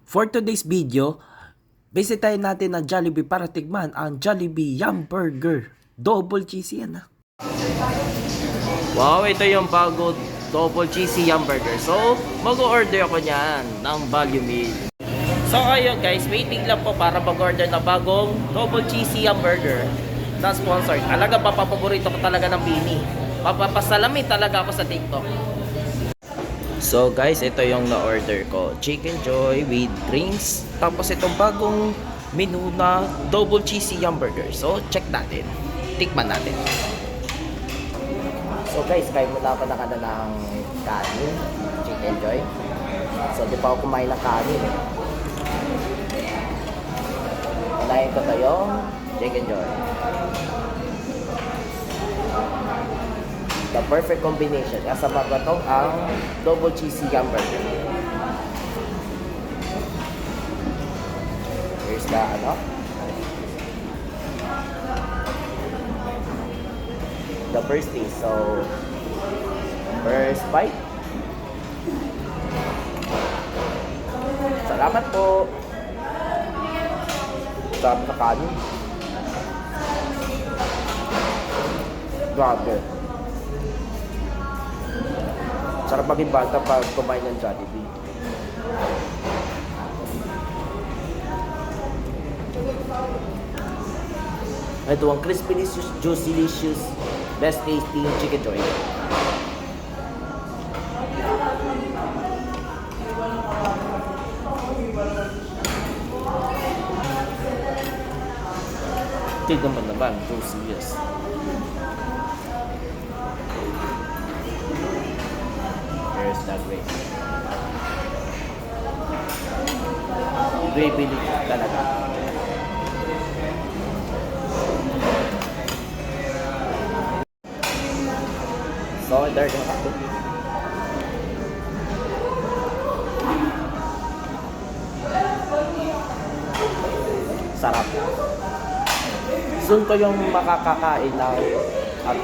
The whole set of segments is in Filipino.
For today's video, bisitahin natin ang Jollibee para tikman ang Jollibee Yum Burger. Double cheesy yan ha. Wow, ito yung bago double cheesy Yum Burger. So, mag-order ako niyan ng value meal. So ayun guys, waiting lang po para mag-order na bagong double cheesy Yum Burger na sponsored. Talaga papaborito ko talaga ng Bini. Papapasalamin talaga ako sa TikTok. So guys, ito yung na-order ko. Chicken Joy with drinks. Tapos itong bagong menu na double cheesy Yum Burger. So check natin. Tikman natin. So guys, kain muna ako ng kanin. Chicken Joy. So di pa ako kumain ng kanin. Unahin ko to yung Chicken Joy. The perfect combination. Kasama ko itong ang double cheesy Yum Burger. Here's the the first taste. So, first bite. Salamat po. Sarap sa kanin. Grabe. Sarap maging bata pag kumain ng Jollibee. Ito ang crispy, juicy, delicious, best tasting Chicken Joy. Tignan naman, juicy, yes. Here's the gravy. Gravy talaga. So, there yung ako. Sarap. Soon ko yung makakakain ng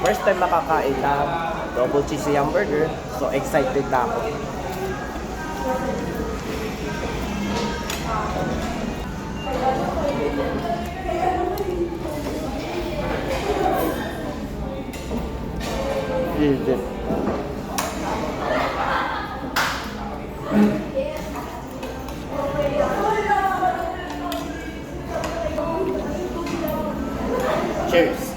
first time makakain ng double cheesy Yum Burger. So, excited na ako. Cheers.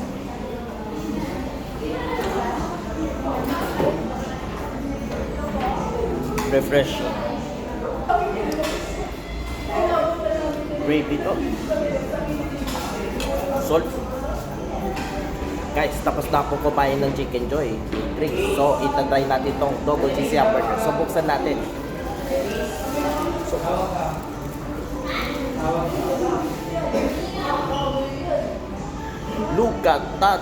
Refresh. Gravy to. Salt. Guys, tapos na po kumain ng Chicken Joy. So, itatry natin itong double cheesy Yum Burger. So, buksan natin. So, look at that.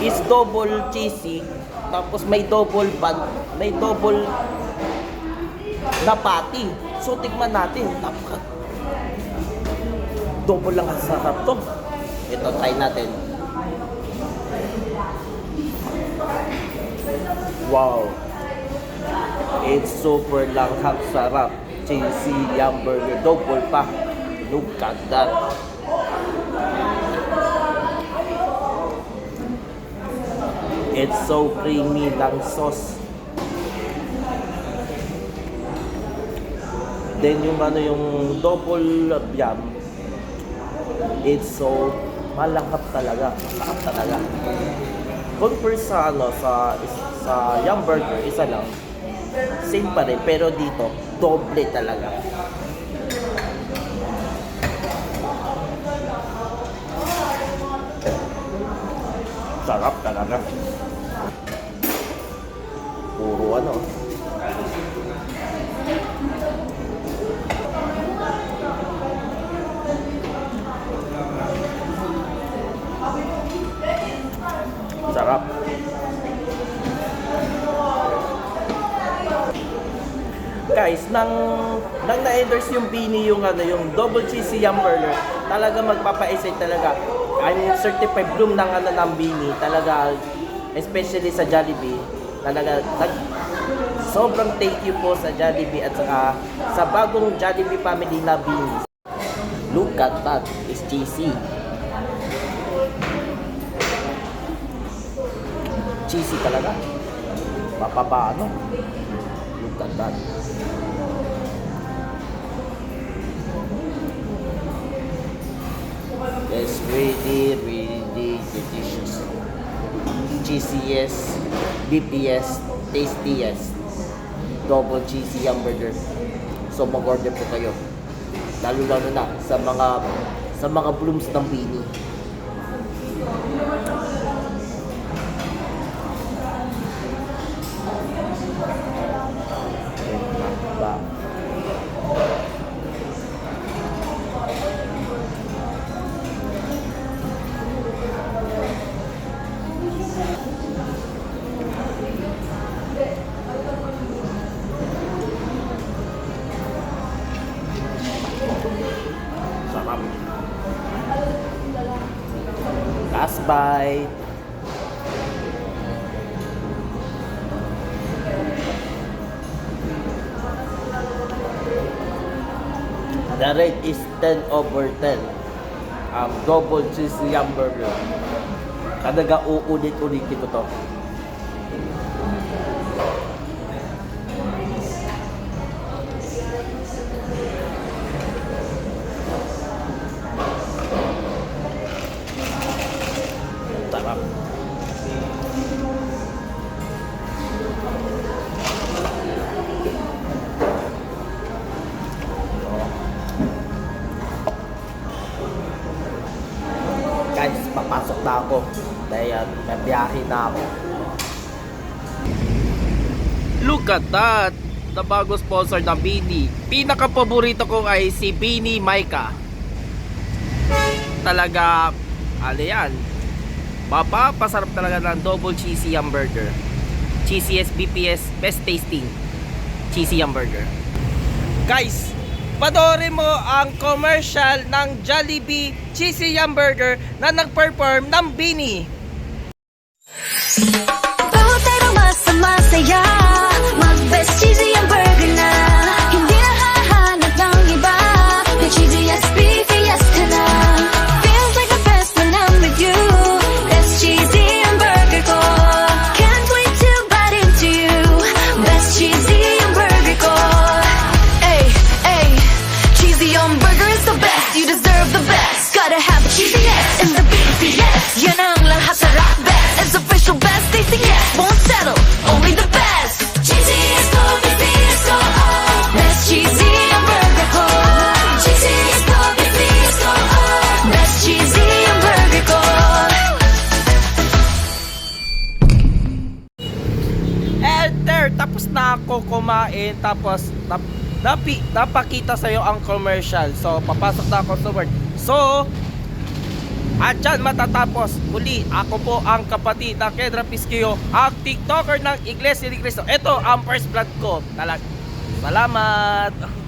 It's double cheesy. Tapos may double bun. May double na patty. So, tikman natin. Double lang ang sarap to. Ito, try natin. Wow. It's super lang ang sarap. Cheesy Yum Burger. Double pa. Look at that. It's so creamy ng sauce. Then yung yung double yum, it's so malakap talaga. Masarap talaga. Compare sa sa Yum Burger, isa lang. Same pa rin, pero dito doble talaga. Sarap talaga. Puro sarap. Guys, nang na-endorse yung Bini yung double cheesy Yum Burger, talaga magpapaisip talaga. I'm certified bloom ng ng Bini talaga, especially sa Jollibee. Talaga Sobrang thank you po sa Jollibee at saka sa bagong Jollibee family na beans. Look at that, is cheesy. Cheesy talaga. Papaano? Look at that. It's really, really delicious. Cheesiest, BPS, tastiest, double cheesy hamburger. So mag-order po kayo. Lalo na sa mga blooms ng Bini. Ba. Sarap. Last bite. The rate is 10/10. Double cheesy hamburger. Kadaga uulit-ulit ito to. Sarap. Guys, papasok na ako. Dahil may biyahe na ako. Look at that! The bago sponsor ng Bini. Pinaka-paborito ko ay si Bini Maika. Talaga, ano yan? Mapapasarap talaga ng double cheesy hamburger. Cheesiest, BPS, best tasting cheesy hamburger. Guys, panoorin mo ang commercial ng Jollibee Cheesy Hamburger na nag-perform ng Bini. Bawat araw masaya, mag-best cheesy hamburger na. Hindi na hahanap ng iba, the cheesiest, beefiest ka na. Feels like the best when I'm with you, best cheesy hamburger ko. Can't wait to bite into you, best cheesy hamburger ko. Ay, ay, cheesy hamburger is the best, you deserve the best. Gotta have the cheesiest and the beefiest. Yan ang lahat sarap best, it's official best tasting yes. Won't settle, only the best. Cheesiest ko, beefiest ko, oh. Best cheesy hamburger ko. Cheesiest ko, beefiest ko, oh. Best cheesy hamburger ko. Enter, tapos na ako kumain, tapos napakita sa'yo ang commercial. So, papasok na ako sa work. So, at dyan matatapos. Muli, ako po ang kapatid na Kedra Pisquio, ang TikToker ng Iglesia ni Cristo. Ito ang first vlog ko. Salamat!